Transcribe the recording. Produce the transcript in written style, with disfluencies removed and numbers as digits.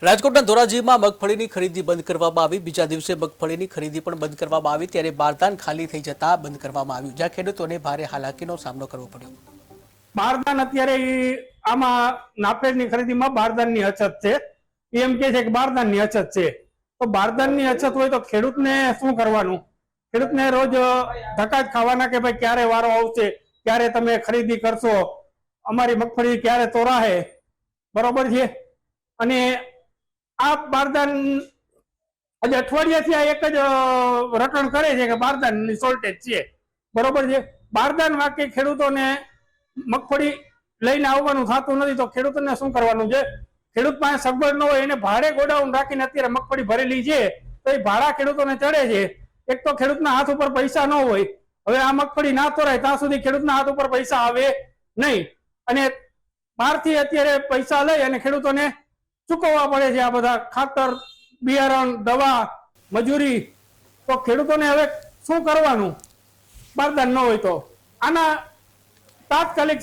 રાજકોટના ધોરાજીમાં મગફળીની ખરીદી બંધ કરવામાં આવી। બીજા દિવસે મગફળીની ખરીદી પણ બંધ કરવામાં આવી ત્યારે બારદાન ખાલી થઈ જતા બંધ કરવામાં આવ્યું, જ્યાં ખેડૂતોને ભારે હાલાકીનો સામનો કરવો પડ્યો। બારદાન અત્યારે આમાં નાફેડની ખરીદીમાં બારદાનની અછત છે। એમ કે છે કે બારદાનની અછત છે, તો બારદાનની અછત હોય તો ખેડૂતને શું કરવાનું? ખેડૂતને રોજ ધક્કા જ ખાવાના કે ભાઈ ક્યારે વારો આવશે, ક્યારે તમે ખરીદી કરશો, અમારી મગફળી ક્યારે તોરાહે, બરોબર છે। અને આ બારદાન આજે અઠવાડિયાથી આ એક જ રટણ કરે છે કે બારદાનની શોર્ટેજ છે, બરોબર છે। બારદાન વાકે ખેડૂતોને મગફળી લઈને આવવાનું થતું નથી, તો ખેડૂતોને શું કરવાનું છે? ખેડૂત પાસે સગવડ ન હોય એને ભાડે ગોડાઉન રાખીને અત્યારે મગફળી ભરેલી છે, તો એ ભાડા ખેડૂતોને ચડે છે। એક તો ખેડૂતના હાથ ઉપર પૈસા ન હોય, હવે આ મગફળી ના તોરાય ત્યાં સુધી ખેડૂતના હાથ ઉપર પૈસા આવે નહીં, અને બહારથી અત્યારે પૈસા લઈ અને ખેડૂતોને ચૂકવવા પડે છે, આ બધા ખાતર, બિયારણ, દવા, મજૂરી। તો ખેડૂતોને હવે શું કરવાનું બારદાન ન હોય તો? આના તાત્કાલિક